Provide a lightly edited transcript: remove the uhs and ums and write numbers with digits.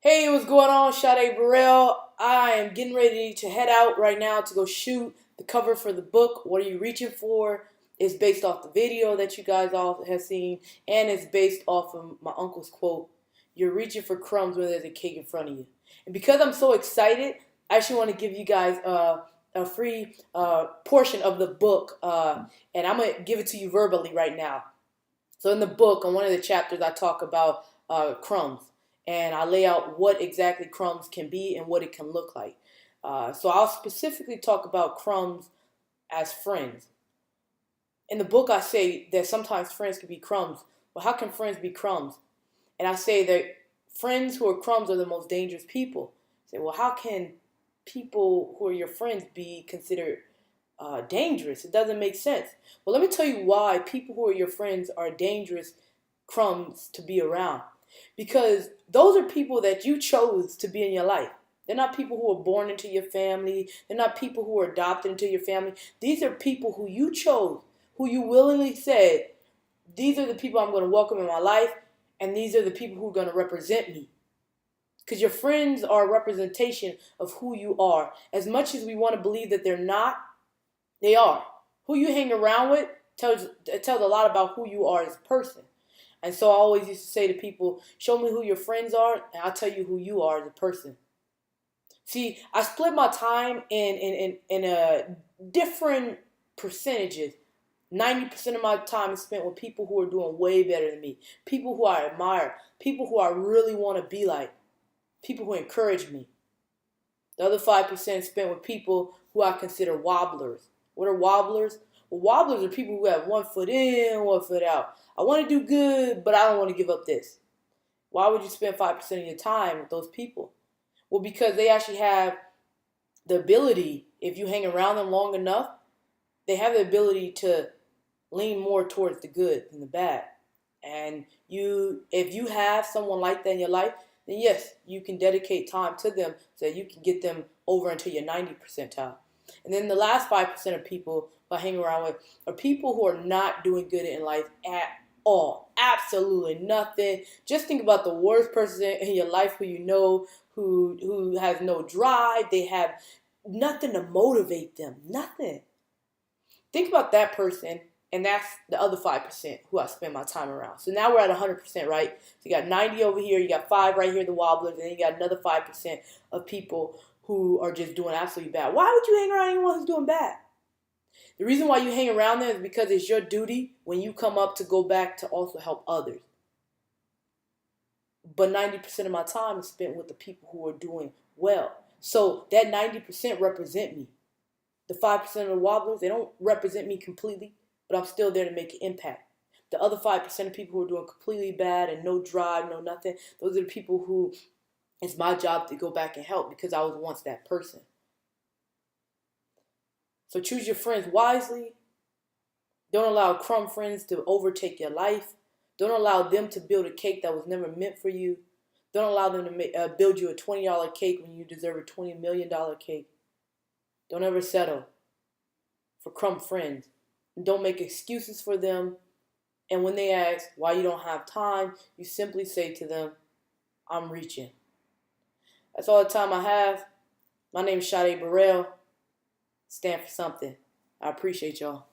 Hey, what's going on? Sade Burrell. I am getting ready to head out right now to go shoot the cover for the book. What are you reaching for? It's based off the video that you guys all have seen, and it's based off of my uncle's quote. You're reaching for crumbs when there's a cake in front of you. And because I'm so excited, I actually want to give you guys a free portion of the book, and I'm going to give it to you verbally right now. So in the book, on one of the chapters, I talk about crumbs, and I lay out what exactly crumbs can be and what it can look like. So I'll specifically talk about crumbs as friends. In the book, I say that sometimes friends can be crumbs. Well, how can friends be crumbs? And I say that friends who are crumbs are the most dangerous people. I say, well, how can people who are your friends be considered dangerous? It doesn't make sense. Well, let me tell you why people who are your friends are dangerous crumbs to be around. Because those are people that you chose to be in your life. They're not people who are born into your family. They're not people who are adopted into your family. These are people who you chose, who you willingly said, these are the people I'm going to welcome in my life, and these are the people who are going to represent me. Because your friends are a representation of who you are. As much as we want to believe that they're not, they are. Who you hang around with tells a lot about who you are as a person. And so I always used to say to people, show me who your friends are, and I'll tell you who you are as a person. See, I split my time in different percentages. 90% of my time is spent with people who are doing way better than me, people who I admire, people who I really want to be like, people who encourage me. The other 5% is spent with people who I consider wobblers. What are wobblers? Well, wobblers are people who have one foot in, one foot out. I want to do good, but I don't want to give up this. Why would you spend 5% of your time with those people? Well, because they actually have the ability, if you hang around them long enough, they have the ability to lean more towards the good than the bad. And if you have someone like that in your life, then yes, you can dedicate time to them so that you can get them over into your 90 percentile. And then the last 5% of people who I hang around with are people who are not doing good in life at all. Absolutely nothing. Just think about the worst person in your life who you know who has no drive. They have nothing to motivate them. Nothing. Think about that person, and that's the other 5% who I spend my time around. So now we're at 100%, right? So you got 90 over here, you got 5 right here, the wobblers, and then you got another 5% of people who are just doing absolutely bad. Why would you hang around anyone who's doing bad? The reason why you hang around them is because it's your duty when you come up to go back to also help others. But 90% of my time is spent with the people who are doing well. So that 90% represent me. The 5% of the wobblers, they don't represent me completely, but I'm still there to make an impact. The other 5% of people who are doing completely bad and no drive, no nothing, those are the people who it's my job to go back and help because I was once that person. So choose your friends wisely. Don't allow crumb friends to overtake your life. Don't allow them to build a cake that was never meant for you. Don't allow them to build you a $20 cake when you deserve a $20 million cake. Don't ever settle for crumb friends. And don't make excuses for them. And when they ask why you don't have time, you simply say to them, I'm reaching. That's all the time I have. My name is Sade Burrell. Stand for something. I appreciate y'all.